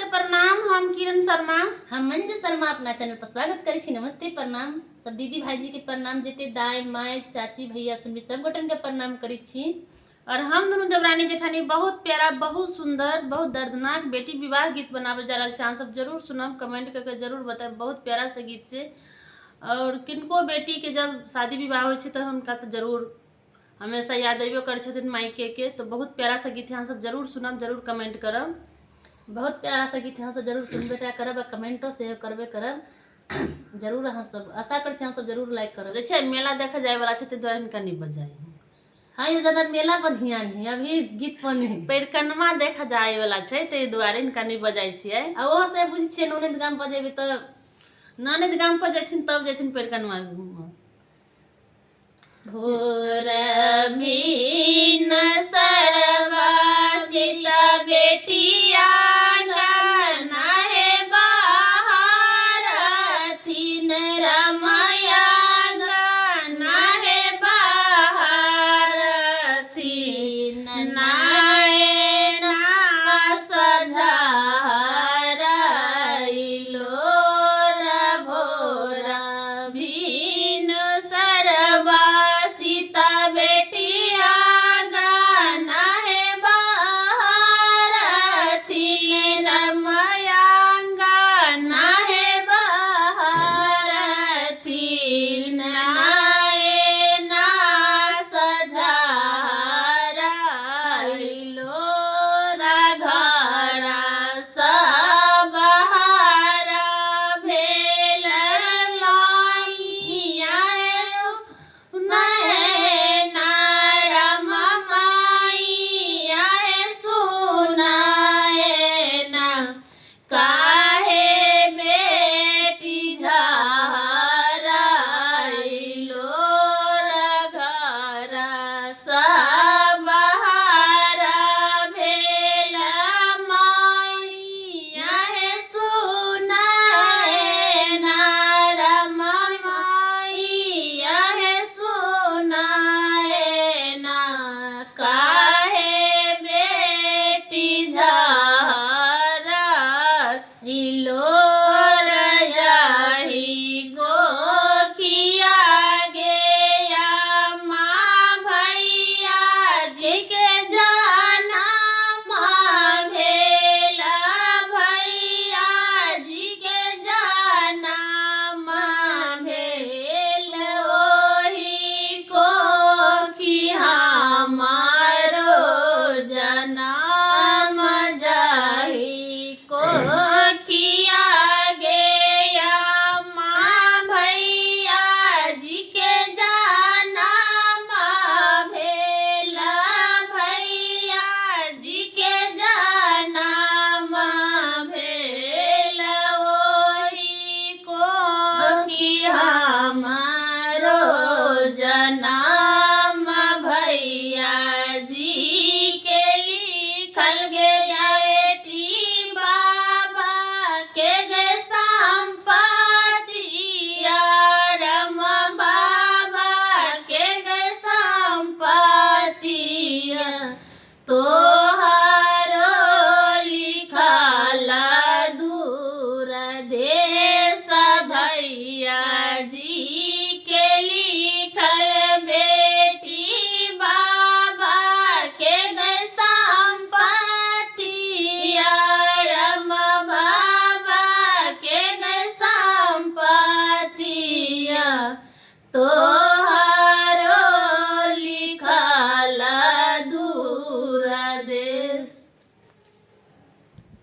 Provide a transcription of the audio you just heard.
प्रणाम। हम किरण शर्मा, हम मंजू शर्मा अपना चैनल पर स्वागत करी छी। नमस्ते प्रणाम सब दीदी भाईजी के प्रणाम, जेते दाई माय चाची भैया सुनबी सब गोटन के प्रणाम करी छी। और हम दोनों देवरानी जेठानी बहुत प्यारा, बहुत सुंदर, बहुत दर्दनाक बेटी विवाह गीत बनावे जा रहा है। सब जरूर सुनब, कमेंट करके जरूर बताए। बहुत प्यारा से गीत से। और किनको बेटी के जब शादी विवाह हो तो उनका तो जरूर हमेशा याद अबे कर मायके के। तो बहुत प्यारा सा गीत यहाँ सब जरूर सुनब, जरूर कमेंट करब। बहुत प्यारा सा गीत यहाँ से जरूर सुनबेटा करब, कमेंटो से करबे करब। जरूर अहाँ सब आशा कर छी, अहाँ सब जरूर लाइक करब। देखिए मेला देखा जाए वाला है, तो इनका नहीं बजाई। हाँ, ये ज्यादा मेला पर ध्यान है, अभी गीत पर नहीं। परिक्रमा देखा जाए वाला है, तो दुआरे इनका नहीं बजाई छिए। आ वो से बुझ छिए ननद गाम पर जेबी तो ननद गाम पर जैथिन तब जैथिन परिक्रमा घूम। भोर भीन सरवा सीता बेटिया नहे बाहर थीन रमया नहे बाहर थीन नायन सझारइलो भोरा भीन सरवा सीता बेटिया गाना है बाहर थीन रमया गाना है बाहर थीन नायना सझारइलो घरा सबहारा भेल लाइया काहे बेटी झारइलो घरा सबहारा भेल माइया हे सुनाए नारम माइया हे सुनाए ना काहे बेटी झारइलो रजाही गोखिया गेया माँ भैया जी के जाना माँ भेला भैया जी के जाना माँ भेल ओही कोखी हमारो जनाम जाही कोखिया गेया माँ भैया जी के जाना माँ भेला भैया जी के जाना माँ भेल ओही कोखी हमारो जनाम भैया जी के लिखल गया बाबा के गे संपतिया रम बाबा के गे संपतिया तोहरो लिखल दूर देश भैया जी के लिखल बेटी बाबा के गे संपतिया रम बाबा के गे संपतिया तो